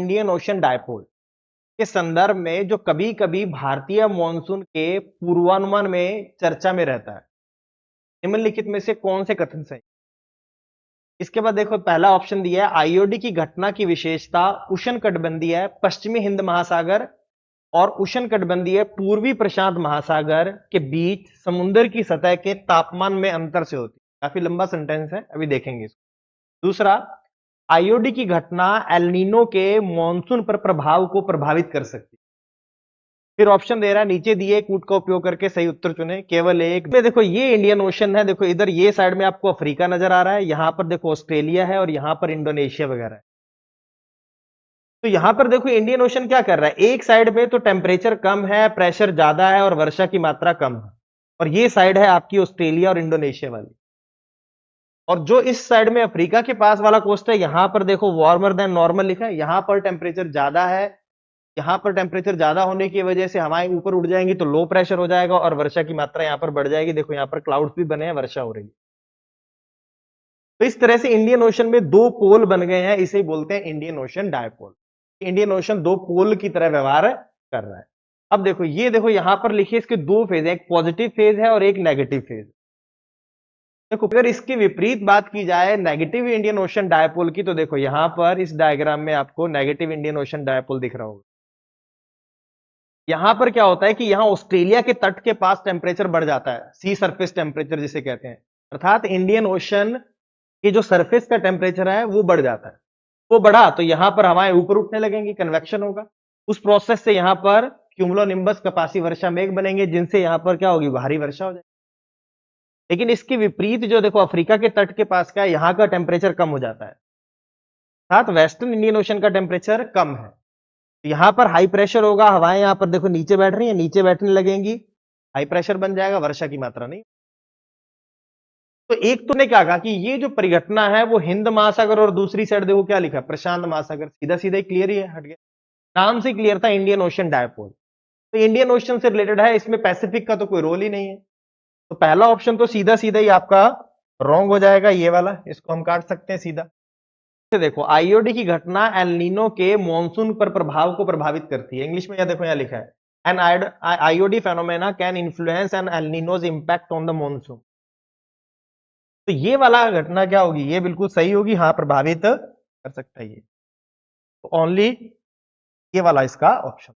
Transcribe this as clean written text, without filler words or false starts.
Indian ocean dipole के संदर्भ में जो कभी कभी भारतीय मॉनसून के पूर्वानुमान में चर्चा में रहता है, निम्नलिखित में से कौन से कथन सही? इसके बाद देखो पहला ऑप्शन दिया है, आईओडी की घटना की विशेषता उष्णकटिबंधीय पश्चिमी हिंद महासागर और उष्णकटिबंधीय पूर्वी प्रशांत महासागर के बीच समुद्र की सतह के तापमान में अंतर से होती है। काफी लंबा सेंटेंस है, अभी देखेंगे इसको। दूसरा, आईओडी की घटना एल नीनो के मॉनसून पर प्रभाव को प्रभावित कर सकती है। फिर ऑप्शन दे रहा है, नीचे दिए कूट का उपयोग करके सही उत्तर चुने, केवल एक। देखो ये इंडियन ओशन है, देखो इधर ये साइड में आपको अफ्रीका नजर आ रहा है, यहां पर देखो ऑस्ट्रेलिया है और यहां पर इंडोनेशिया वगैरह है। तो यहां पर देखो इंडियन ओशन क्या कर रहा है, एक साइड पे तो टेम्परेचर कम है, प्रेशर ज्यादा है और वर्षा की मात्रा कम है, और ये साइड है आपकी ऑस्ट्रेलिया और इंडोनेशिया वाली। और जो इस साइड में अफ्रीका के पास वाला कोस्ट है, यहां पर देखो वार्मर देन नॉर्मल लिखा है, यहां पर टेम्परेचर ज्यादा है, यहां पर टेम्परेचर ज्यादा होने की वजह से हवाएं ऊपर उड़ जाएंगी तो लो प्रेशर हो जाएगा और वर्षा की मात्रा यहां पर बढ़ जाएगी। देखो यहां पर क्लाउड्स भी बने हैं, वर्षा हो रही है। तो इस तरह से इंडियन ओशन में दो पोल बन गए हैं, इसे बोलते हैं Indian ocean dipole. Indian ocean दो पोल की तरह व्यवहार कर रहा है। अब देखो ये देखो यहां पर लिखिए, इसके दो फेज है, एक पॉजिटिव फेज है और एक नेगेटिव फेज। देखो अगर इसकी विपरीत बात की जाए नेगेटिव इंडियन ओशन डायपोल की, तो देखो यहां पर इस डायग्राम में आपको नेगेटिव इंडियन ओशन डायपोल दिख रहा होगा। यहां पर क्या होता है कि यहां ऑस्ट्रेलिया के तट के पास टेम्परेचर बढ़ जाता है, सी सरफेस टेम्परेचर जिसे कहते हैं, अर्थात इंडियन ओशन की जो सरफेस का टेम्परेचर है वो बढ़ जाता है। वो बढ़ा तो यहां पर हवाएं ऊपर उठने लगेंगी, कन्वेक्शन होगा, उस प्रोसेस से यहां पर क्यूमुलोनिम्बस कपासी वर्षा मेघ बनेंगे, जिनसे यहां पर क्या होगी, भारी वर्षा हो जाएगी। लेकिन इसके विपरीत जो देखो अफ्रीका के तट के पास का यहां का टेम्परेचर कम हो जाता है, साथ वेस्टर्न इंडियन ओशन का टेम्परेचर कम है, यहां पर हाई प्रेशर होगा, हवाएं यहां पर देखो नीचे बैठ रही है, नीचे बैठने लगेंगी, हाई प्रेशर बन जाएगा, वर्षा की मात्रा नहीं। तो एक तो ने क्या कहा कि ये जो परिघटना है वो हिंद महासागर, और दूसरी साइड देखो क्या लिखा, प्रशांत महासागर, सीधा सीधा क्लियर ही है, हट गया, नाम से क्लियर था, इंडियन ओशन डायपोल। तो इंडियन ओशन से रिलेटेड है, इसमें पैसिफिक का तो कोई रोल ही नहीं है। तो पहला ऑप्शन तो सीधा सीधा ही आपका रॉन्ग हो जाएगा, ये वाला, इसको हम काट सकते हैं सीधा। देखो आईओडी की घटना एल नीनो के मॉनसून पर प्रभाव को प्रभावित करती है, इंग्लिश में यह देखो यहां लिखा है, an IOD phenomena can influence an El Nino's impact on the monsoon. तो ये वाला घटना क्या होगी, ये बिल्कुल सही होगी, हाँ प्रभावित कर सकता है ये, तो ओनली ये वाला इसका ऑप्शन।